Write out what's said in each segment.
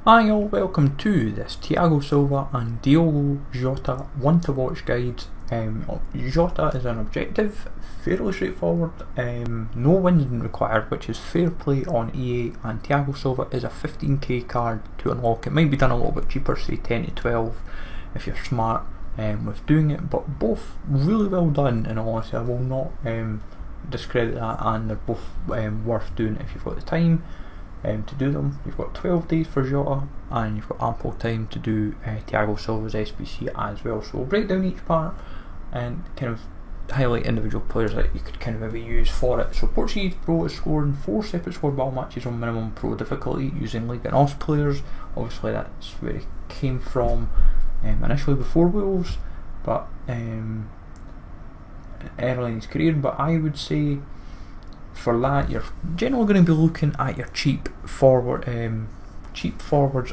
Hi all, welcome to this Thiago Silva and Diogo Jota one to watch guide. Jota is an objective, fairly straightforward, no wins required, which is fair play on EA, and Thiago Silva is a 15k card to unlock. It might be done a little bit cheaper, say 10 to 12 if you're smart with doing it, but both really well done. In all honesty, I will not discredit that, and they're both worth doing if you've got the time to do them. You've got 12 days for Jota, and you've got ample time to do Thiago Silva's SBC as well. So we'll break down each part and kind of highlight individual players that you could kind of maybe use for it. So Portuguese Pro is scoring 4 separate squad battle matches on minimum pro difficulty using Liga NOS players. Obviously that's where he came from initially before Wales, but early in his career. But I would say for that you're generally going to be looking at your cheap forwards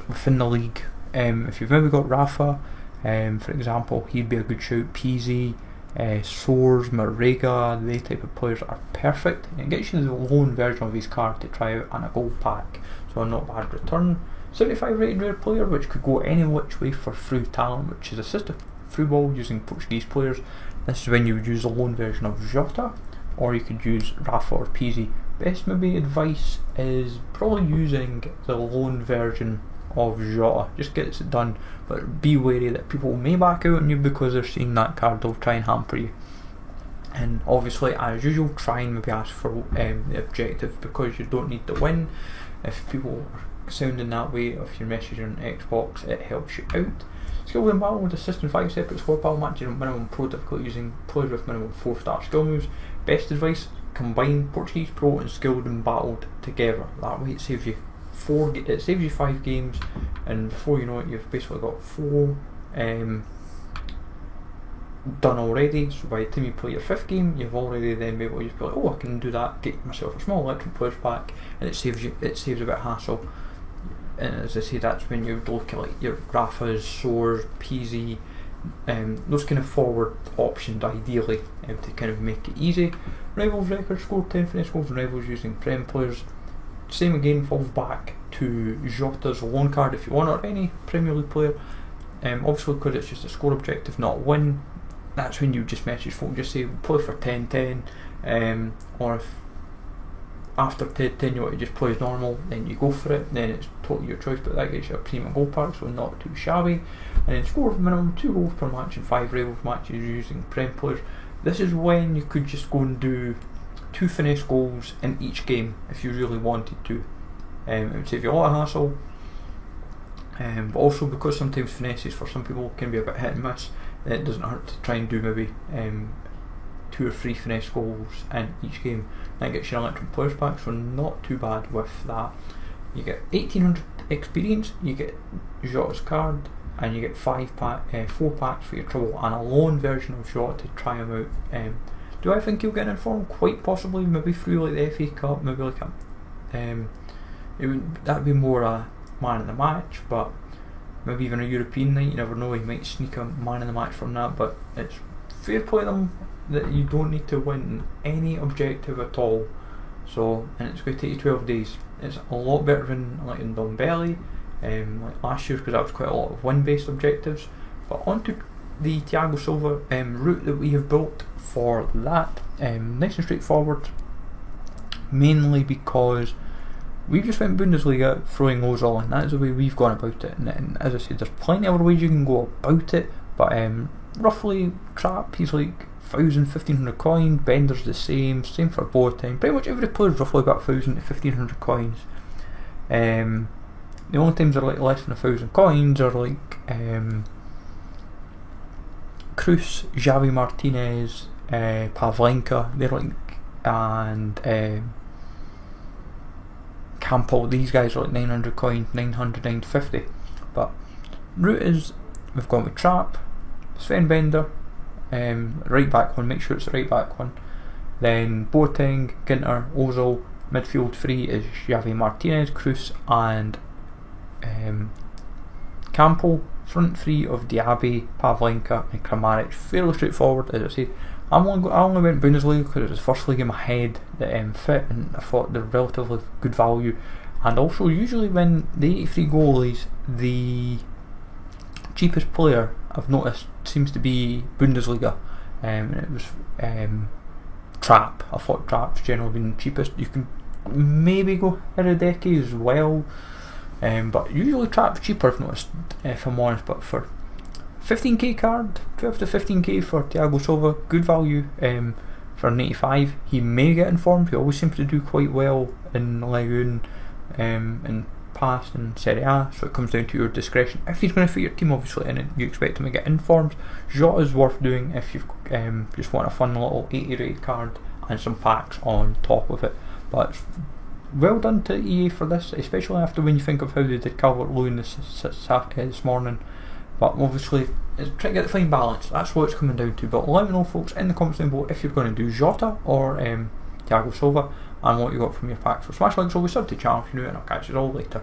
within the league. If you've maybe got Rafa, for example, he'd be a good shout. Pizzi, Soares, Marega, they type of players are perfect, and it gets you the loan version of his card to try out and a gold pack, so a not bad return. 75 rated rare player, which could go any which way for through talent, which is assist through ball using Portuguese players. This is when you would use the loan version of Jota, or you could use Rafa or Pizzi. Best maybe advice is probably using the loan version of Jota, just gets it done, but be wary that people may back out on you because they're seeing that card. They'll try and hamper you, and obviously as usual try and maybe ask for the objective, because you don't need to win. If people are sounding that way, if you're messaging on Xbox, it helps you out. Skill win battle with assist in 5 separate squad battle matches on minimum pro difficulty using players with minimum 4-star skill moves. Best advice, combine Portuguese Pro and skilled and battled together. That way it saves you 5 games, and before you know it you've basically got 4 done already. So by the time you play your 5th game, you've already then be able to just be like, oh, I can do that, get myself a small electric players pack, and it saves a bit of hassle. And as I say, that's when you look at like your Rafa's, Soares, Pizzi, those kind of forward options ideally, to kind of make it easy. Rivals record, scored 10 finesse goals in Rivals using Prem players. Same again, falls back to Jota's loan card if you want, or any Premier League player. Obviously because it's just a score objective, not a win, that's when you just message folk, just say play for 10-10, or if after 10 you want to just play as normal, then you go for it, then it's totally your choice, but that gets you a premium goal pack, so not too shabby. And then score minimum 2 goals per match in 5 Rivals matches using Prem players. This is when you could just go and do 2 finesse goals in each game if you really wanted to. It would save you a lot of hassle, but also because sometimes finesses for some people can be a bit hit and miss, it doesn't hurt to try and do maybe 2 or 3 finesse goals in each game. That gets you an electric players pack, so not too bad with that. You get 1800 experience, you get Jota's card, and you get 4 packs for your trouble, and a loan version of Jota to try him out. Do I think he'll get in form? Quite possibly, maybe through like the FA Cup, maybe like that'd be more a man in the match, but maybe even a European night, you never know, he might sneak a man in the match from that. But it's fair play them that you don't need to win any objective at all. So, and it's going to take you 12 days. It's a lot better than like in Dombelli, like last year, because that was quite a lot of win-based objectives. But onto the Thiago Silva route that we have built for that. Nice and straightforward, mainly because we've just went Bundesliga throwing those all in. That is the way we've gone about it, and as I said, there's plenty of other ways you can go about it, but roughly Trap, he's like 1,000-1,500 coins. Bender's the same for Boateng. Pretty much every player's roughly got 1,000 to 1,500 coins. The only times they're like less than 1,000 coins are like Cruz, Javi Martinez, Pavlenka, they're like, and Campbell, these guys are like 900 coins, 900, 950. But route is, we've gone with Trap, Sven Bender, right back one, make sure it's the right back one. Then Boateng, Ginter, Ozil. Midfield 3 is Javi Martinez, Cruz, and Campbell. Front 3 of Diaby, Pavlenka, and Kramaric. Fairly straightforward, as I said. I only went Bundesliga because it was the first league in my head that fit, and I thought they're relatively good value. And also, usually when the 83 goalies, the cheapest player I've noticed seems to be Bundesliga, and it was Trapp. I thought Trapp's generally been the cheapest. You can maybe go Hideki as well, but usually Trapp's cheaper, I've noticed, if I'm honest. But for 15k card, 12 to 15k for Thiago Silva, good value. For an 85, he may get informed. He always seems to do quite well in Ligue 1, in past and Serie A, so it comes down to your discretion. If he's going to fit your team, obviously, and you expect him to get informed, Jota is worth doing if you just want a fun little 80 rate card and some packs on top of it. But well done to EA for this, especially after when you think of how they did Calvert-Lewin this morning. But obviously, it's trying to get the fine balance. That's what it's coming down to. But let me know, folks, in the comments down below if you're going to do Jota or Thiago Silva, and what you got from your packs. So smash like, always, sub to the channel if you're new, and I'll catch you all later.